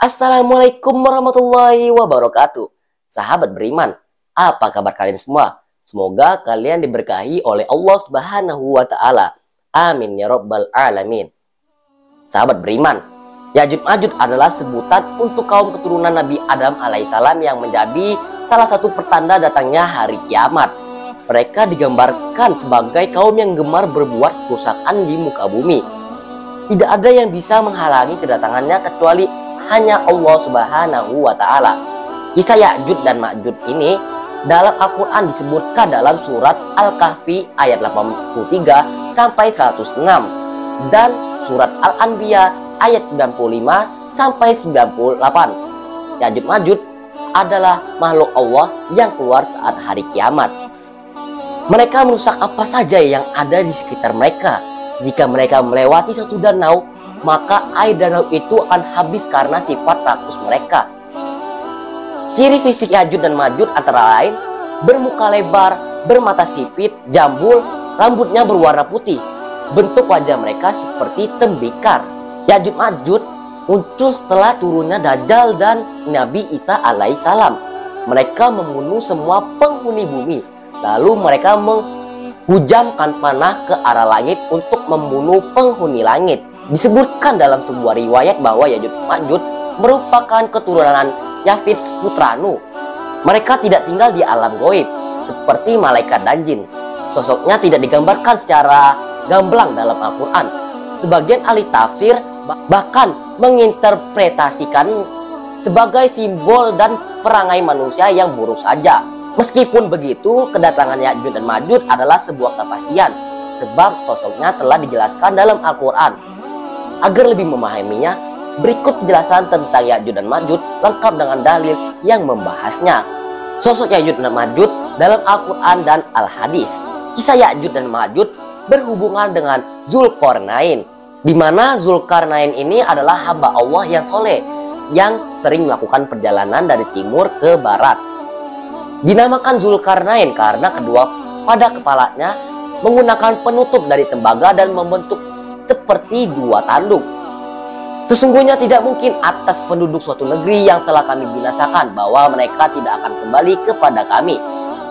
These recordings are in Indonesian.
Assalamualaikum warahmatullahi wabarakatuh. Sahabat beriman, apa kabar kalian semua? Semoga kalian diberkahi oleh Allah Subhanahu wa Ta'ala. Amin ya Rabbal Alamin. Sahabat beriman, Ya'juj Ma'juj adalah sebutan untuk kaum keturunan Nabi Adam alaihissalam yang menjadi salah satu pertanda datangnya hari kiamat. Mereka digambarkan sebagai kaum yang gemar berbuat kerusakan di muka bumi. Tidak ada yang bisa menghalangi kedatangannya kecuali hanya Allah Subhanahu wa Ta'ala. Kisah Ya'juj dan Ma'juj ini dalam Al-Quran disebutkan dalam surat Al-Kahfi ayat 83 sampai 106 dan surat Al-Anbiya ayat 95 sampai 98. Ya'juj Ma'juj adalah makhluk Allah yang keluar saat hari kiamat. Mereka merusak apa saja yang ada di sekitar mereka. Jika mereka melewati satu danau, maka air danau itu akan habis karena sifat rakus mereka. Ciri fisik Ya'juj dan Ma'juj antara lain bermuka lebar, bermata sipit, jambul, rambutnya berwarna putih. Bentuk wajah mereka seperti tembikar. Ya'juj Ma'juj muncul setelah turunnya Dajjal dan Nabi Isa alaihissalam. Mereka membunuh semua penghuni bumi. Lalu mereka menghujamkan panah ke arah langit untuk membunuh penghuni langit. Disebutkan dalam sebuah riwayat bahwa Ya'juj Ma'juj merupakan keturunan Yafith putra Nuh. Mereka tidak tinggal di alam goib seperti malaikat dan jin. Sosoknya tidak digambarkan secara gamblang dalam Al-Quran. Sebagian ahli tafsir bahkan menginterpretasikan sebagai simbol dan perangai manusia yang buruk saja. Meskipun begitu, kedatangan Ya'juj dan Ma'juj adalah sebuah kepastian, sebab sosoknya telah dijelaskan dalam Al-Quran. Agar lebih memahaminya, berikut penjelasan tentang Ya'juj dan Ma'juj lengkap dengan dalil yang membahasnya. Sosok Ya'juj dan Ma'juj dalam Al-Quran dan Al-Hadis. Kisah Ya'juj dan Ma'juj berhubungan dengan Zulkarnain, di mana Zulkarnain ini adalah hamba Allah yang soleh, yang sering melakukan perjalanan dari timur ke barat. Dinamakan Zulkarnain karena kedua pada kepalanya menggunakan penutup dari tembaga dan membentuk seperti dua tanduk. Sesungguhnya tidak mungkin atas penduduk suatu negeri yang telah kami binasakan bahwa mereka tidak akan kembali kepada kami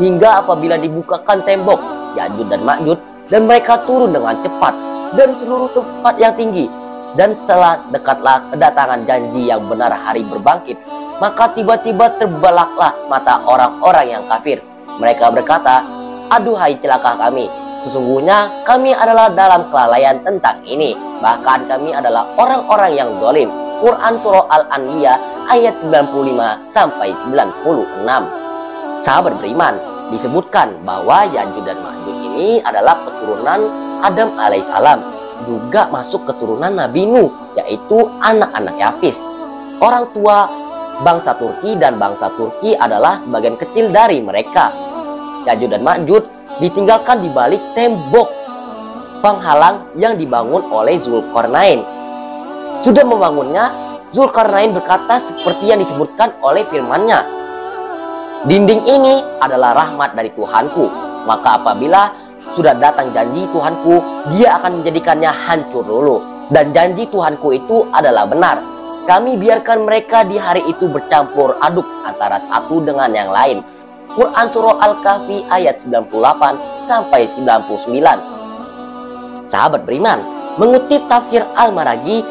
hingga apabila dibukakan tembok Ya'juj dan Ma'juj dan mereka turun dengan cepat dan seluruh tempat yang tinggi, dan telah dekatlah kedatangan janji yang benar hari berbangkit. Maka tiba-tiba terbelaklah mata orang-orang yang kafir. Mereka berkata, "Aduhai celaka kami, sesungguhnya kami adalah dalam kelalaian tentang ini. Bahkan kami adalah orang-orang yang zalim." Quran Surah Al-Anbiya ayat 95 sampai 96. Sahabat beriman, disebutkan bahwa Ya'juj dan Ma'juj ini adalah keturunan Adam alaihissalam, juga masuk keturunan Nabi Nuh, yaitu anak-anak Yafis. Orang tua bangsa Turki dan bangsa Turki adalah sebagian kecil dari mereka. Ya'juj dan Ma'juj ditinggalkan di balik tembok penghalang yang dibangun oleh Zulkarnain. Sudah membangunnya, Zulkarnain berkata seperti yang disebutkan oleh firman-Nya, "Dinding ini adalah rahmat dari Tuhanku, maka apabila sudah datang janji Tuhanku, Dia akan menjadikannya hancur dulu. Dan janji Tuhanku itu adalah benar. Kami biarkan mereka di hari itu bercampur aduk antara satu dengan yang lain." Quran Surah Al-Kahfi ayat 98 sampai 99. Sahabat beriman, mengutip tafsir Al-Maraghi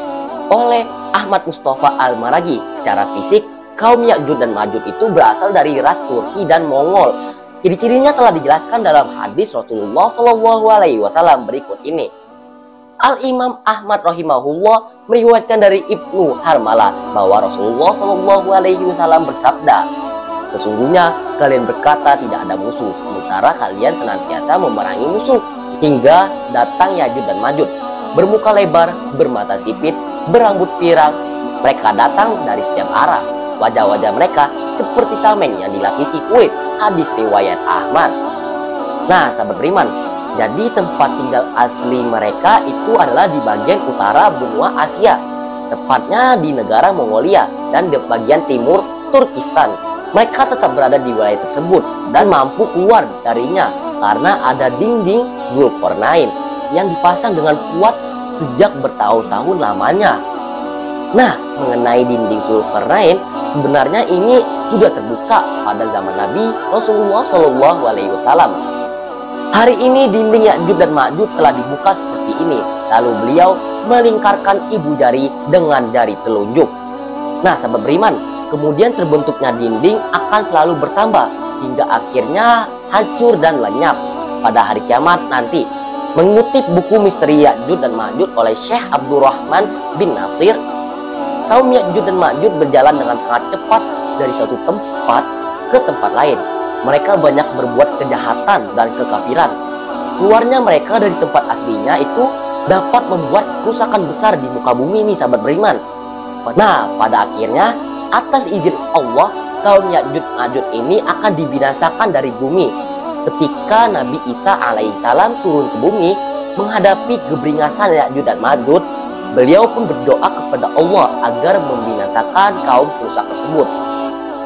oleh Ahmad Mustafa Al-Maraghi, secara fisik kaum Ya'juj dan Ma'juj itu berasal dari ras Turki dan Mongol. Ciri-cirinya telah dijelaskan dalam hadis Rasulullah SAW berikut ini. Al-Imam Ahmad rahimahullah meriwayatkan dari Ibnu Harmalah bahwa Rasulullah SAW bersabda, "Sesungguhnya kalian berkata tidak ada musuh, sementara kalian senantiasa memerangi musuh, hingga datang Ya'juj dan Ma'juj, bermuka lebar, bermata sipit, berambut pirang. Mereka datang dari setiap arah. Wajah-wajah mereka seperti tameng yang dilapisi kulit." Hadis riwayat Ahmad. Nah, sahabat beriman, jadi tempat tinggal asli mereka itu adalah di bagian utara benua Asia, tepatnya di negara Mongolia dan di bagian timur Turkistan. Mereka tetap berada di wilayah tersebut dan mampu keluar darinya karena ada dinding Zulkarnain yang dipasang dengan kuat sejak bertahun-tahun lamanya. Nah, mengenai dinding Zulkarnain, sebenarnya ini sudah terbuka pada zaman Nabi Rasulullah SAW. Hari ini dinding Ya'juj dan Ma'juj telah dibuka seperti ini. Lalu beliau melingkarkan ibu jari dengan jari telunjuk. Nah, sahabat beriman, kemudian terbentuknya dinding akan selalu bertambah hingga akhirnya hancur dan lenyap pada hari kiamat nanti. Mengutip buku Misteri Ya'juj dan Ma'juj oleh Syekh Abdurrahman bin Nasir, kaum Ya'juj dan Ma'juj berjalan dengan sangat cepat dari suatu tempat ke tempat lain. Mereka banyak berbuat kejahatan dan kekafiran. Keluarnya mereka dari tempat aslinya itu dapat membuat kerusakan besar di muka bumi ini, sahabat beriman. Nah, pada akhirnya atas izin Allah, kaum Ya'juj Ma'juj ini akan dibinasakan dari bumi. Ketika Nabi Isa alaihissalam turun ke bumi menghadapi keberingasan Ya'juj dan Ma'juj, beliau pun berdoa kepada Allah agar membinasakan kaum perusak tersebut.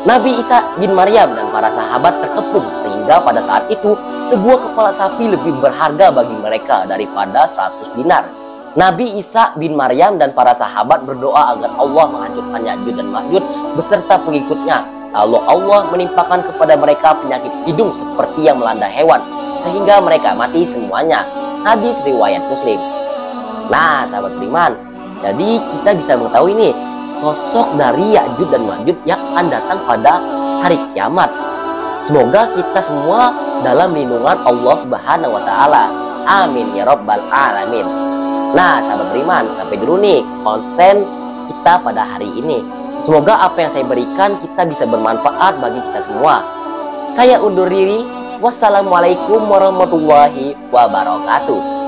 Nabi Isa bin Maryam dan para sahabat terkepung sehingga pada saat itu sebuah kepala sapi lebih berharga bagi mereka daripada 100 dinar. Nabi Isa bin Maryam dan para sahabat berdoa agar Allah menghancurkan Ya'juj dan Ma'juj beserta pengikutnya. Lalu Allah menimpakan kepada mereka penyakit hidung seperti yang melanda hewan sehingga mereka mati semuanya. Hadis riwayat Muslim. Nah, sahabat beriman, jadi kita bisa mengetahui ini sosok dari Ya'juj dan Ma'juj yang akan datang pada hari kiamat. Semoga kita semua dalam lindungan Allah Subhanahu wa taala. Amin ya rabbal alamin. Nah, sahabat beriman, sampai dulu nih konten kita pada hari ini. Semoga apa yang saya berikan kita bisa bermanfaat bagi kita semua. Saya undur diri. Wassalamualaikum warahmatullahi wabarakatuh.